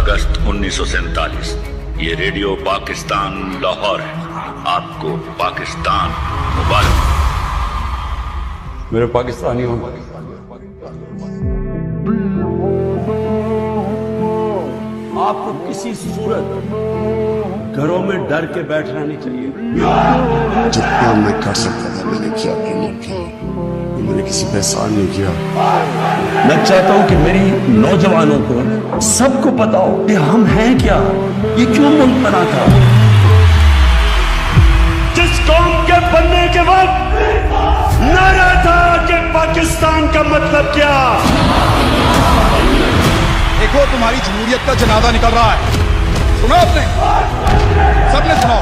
अगस्त 1947। ये रेडियो पाकिस्तान लाहौर है। आपको पाकिस्तान मुबारक। मेरे पाकिस्तानी हो, आपको किसी सूरत घरों में डर के बैठना नहीं चाहिए। जितना मैं कर सकता था मैंने किया अपने मुल्क के लिए। मैंने किसी पे एहसान नहीं किया। मैं चाहता हूं कि मेरी नौजवानों को सबको पता हो कि हम हैं क्या, ये क्यों मुल्क बना था। जिस कौम के बनने के वक्त नारा था कि पाकिस्तान का मतलब क्या। देखो तुम्हारी जमहूरियत का जनाजा निकल रहा है। सुना आपने? सबने सुना?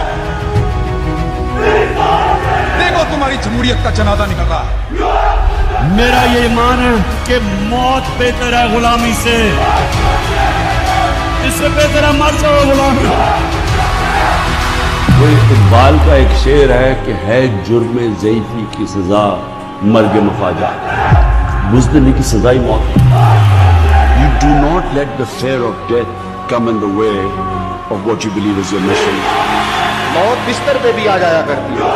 देखो तुम्हारी जमहूरियत का जनाजा निकल रहा है। मेरा ये ईमान है कि मौत बेहतर है गुलामी से। इससे बेहतर है मर जाओ गुलामी। वो इकबाल का एक शेर है कि है जुर्म ज़ईफ़ी की सजा मर्ग मफाजा, बुज़दिली की सजा ही मौत। You do not let the fear of death come in the way of what you believe is your mission. मौत बिस्तर पे भी आ जाया करती है,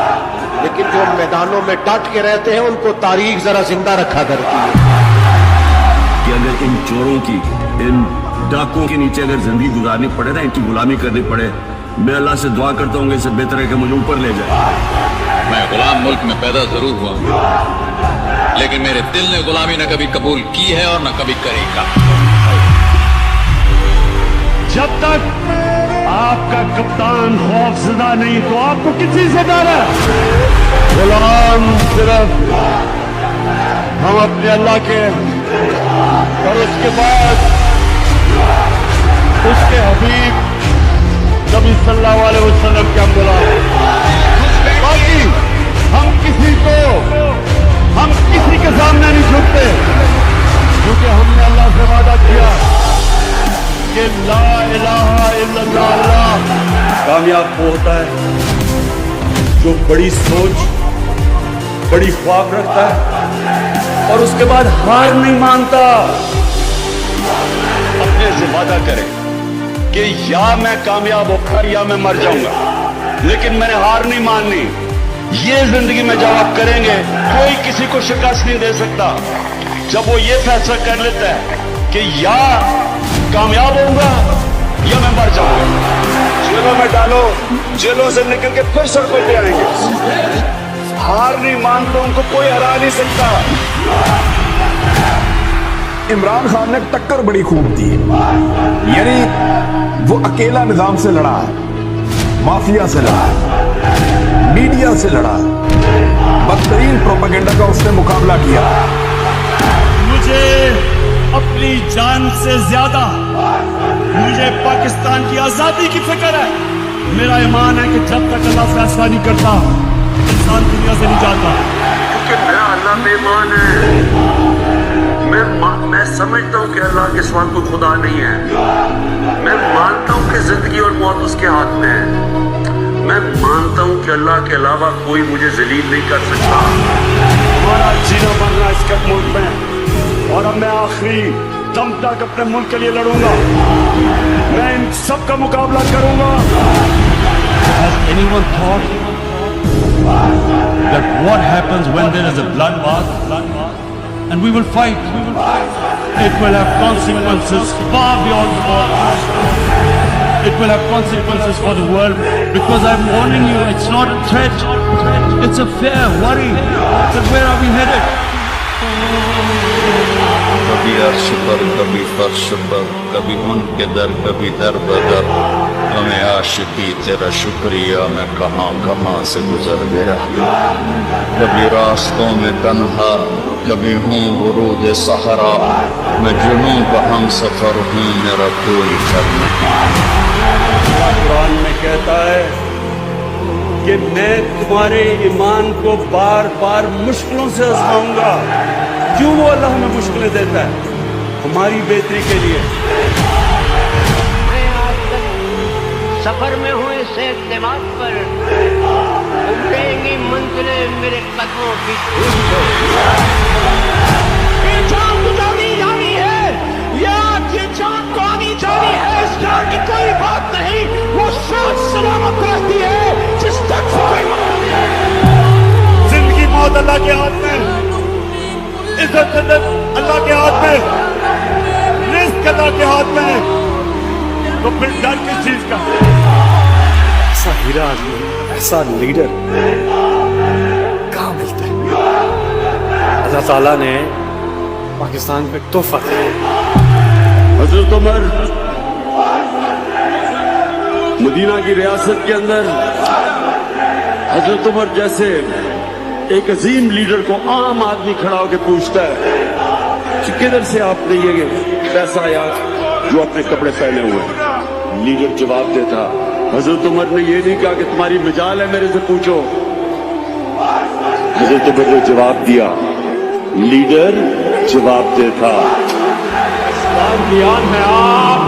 लेकिन जो मैदानों में डट के रहते हैं उनको तारीख जरा जिंदा रखा करती है। कि अगर इन चोरों की, इन डाकुओं के नीचे अगर जिंदगी गुजारनी पड़े ना, इनकी गुलामी करनी पड़े, मैं अल्लाह से दुआ करता हूँ कि इससे बेहतर है कि मुझे ऊपर ले जाए। मैं गुलाम मुल्क में पैदा जरूर हुआ, लेकिन मेरे दिल ने गुलामी न कभी कबूल की है और न कभी करेगा। जब तक आपका कप्तान खौफजदा नहीं तो आपको किसी से डर है। गुलाम सिर्फ हम अपने अल्लाह के और उसके बाद उसके हबीब नबी सल्लल्लाहु अलैहि वसल्लम के हम गुलाम। बाकी हम किसी के सामने नहीं झुकते, क्योंकि हमने अल्लाह से वादा किया कि ला इलाहा इल्लल्लाह। अल्लाह कामयाब वो होता है जो बड़ी सोच, बड़ी ख्वाब रखता है और उसके बाद हार नहीं मानता। अपने से वादा करे कि या मैं कामयाब होगा या मैं मर जाऊंगा, लेकिन मैंने हार नहीं माननी। ये जिंदगी में जब आप करेंगे कोई किसी को शिकस्त नहीं दे सकता। जब वो ये फैसला कर लेता है कि या कामयाब होऊंगा या मैं मर जाऊंगा, जेलों में डालो, जेलों से निकल के फिर सड़कों पे आएंगे। हार नहीं मानते, उनको कोई हरा नहीं सकता। इमरान खान ने टक्कर बड़ी खूब दी, यानी वो अकेला निजाम से लड़ा है, माफिया से लड़ा है, मीडिया से लड़ा है, बदतरीन प्रोपेगेंडा का उसने मुकाबला किया। मुझे अपनी जान से ज्यादा मुझे पाकिस्तान की आजादी की फिक्र है। मेरा ईमान है कि जब तक अल्लाह फैसला नहीं करता इंसान दुनिया से नहीं जाता। क्योंकि मेरा अल्लाह बेईमान है। मैं समझता हूँ कि अल्लाह के सिवा कोई खुदा नहीं है। मैं मानता हूँ कि जिंदगी और मौत उसके हाथ में है। मैं मानता हूँ कि अल्लाह के अलावा कोई मुझे जलील नहीं कर सकता। हमारा जीना मरना इसके मुल्क में, और अब मैं आखिरी दम तक अपने मुल्क के लिए लड़ूंगा। मैं इन सब का मुकाबला करूंगा। Has anyone thought that what happens when there is a bloodbath and we will fight? It will have consequences far beyond the borders. It will have consequences for the world, because I'm warning you, it's not a threat, it's a fear, worry that where are we headed? कभी अर्श पर, कभी फर्श पर, कभी उनके दर, कभी दर बदर। हमें आशिकी तेरा शुक्रिया मैं कहाँ से गुजर गया। कभी रास्तों में तन्हा, कभी हूँ वरूद सहरा। मैं जुनूं का हम सफर हूँ, मेरा कोई घर नहीं। कुरान में कहता है कि मैं तुम्हारे ईमान को बार बार मुश्किलों से आजमाऊंगा। क्यों वो अल्लाह हमें मुश्किलें देता है? हमारी बेहतरी के लिए। मैं आज तक सफर में हूँ इस एतमाद पर, उमड़ेंगी मंजिलें मेरे कदमों की धूल से। ये जान तो जानी जानी है, ये जान को आनी जानी है। मौत अल्लाह के हाथ में, इज्जत जन्नत अल्लाह के हाथ में, रिस्क अल्लाह के हाथ में, तो फिर डर किस चीज का? ऐसा हीरा आदमी, ऐसा लीडर कहाँ मिलता है? अल्लाह ताला ने पाकिस्तान पे तोहफा दिया। हजरत उमर मदीना की रियासत के अंदर हजरत उमर जैसे एक अजीम लीडर को आम आदमी खड़ा होकर पूछता है कि किधर से आपने ये पैसा आया जो अपने कपड़े पहने हुए हैं? लीडर जवाब देता, हजरत उमर ने ये नहीं कहा कि तुम्हारी मजाल है मेरे से पूछो। हजरत उमर ने जवाब दिया, लीडर जवाब देता, पाकिस्तान है आप,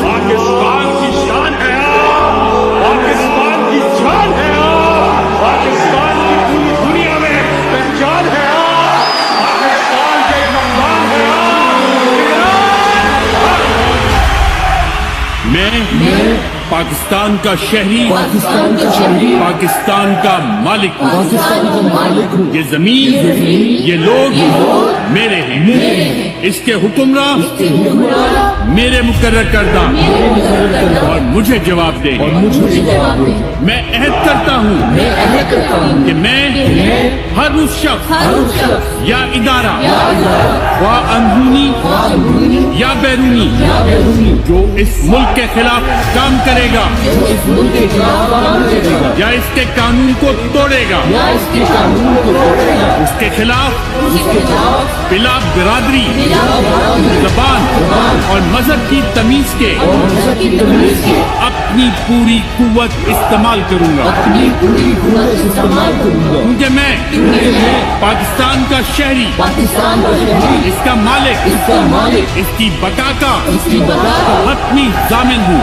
पाकिस्तान की शान है आप, पाकिस्तान की जान है आप, पाकिस्तान की पूरी दुनिया में पहचान है आप, पाकिस्तान के कप्तान है आप। मैं पाकिस्तान का शहरी, पाकिस्तान का मालिक हूँ। ये जमीन, ये लोग मेरे हैं। इसके हुक्मरान मेरे मुकर्रर करदा और मुझे जवाब दे। मैं अहद करता हूँ कि मैं हर उस शख्स या इदारा व अंदरूनी या बैरूनी जो इस मुल्क के खिलाफ काम करेगा या इसके कानून को तोड़ेगा, उसके खिलाफ बिला बिरादरी, ज़बान और मजहब की तमीज के अपनी पूरी कुव्वत इस्तेमाल करूंगा, क्योंकि मैं पाकिस्तान का शहरी, इसका मालिक, इसकी बका का हतमी जामिन हूँ।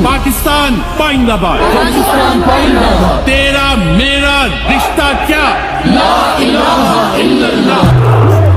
पाकिस्तान पाइंदाबाद। तेरा मेरा रिश्ता क्या? ला इलाहा इल्लल्लाह।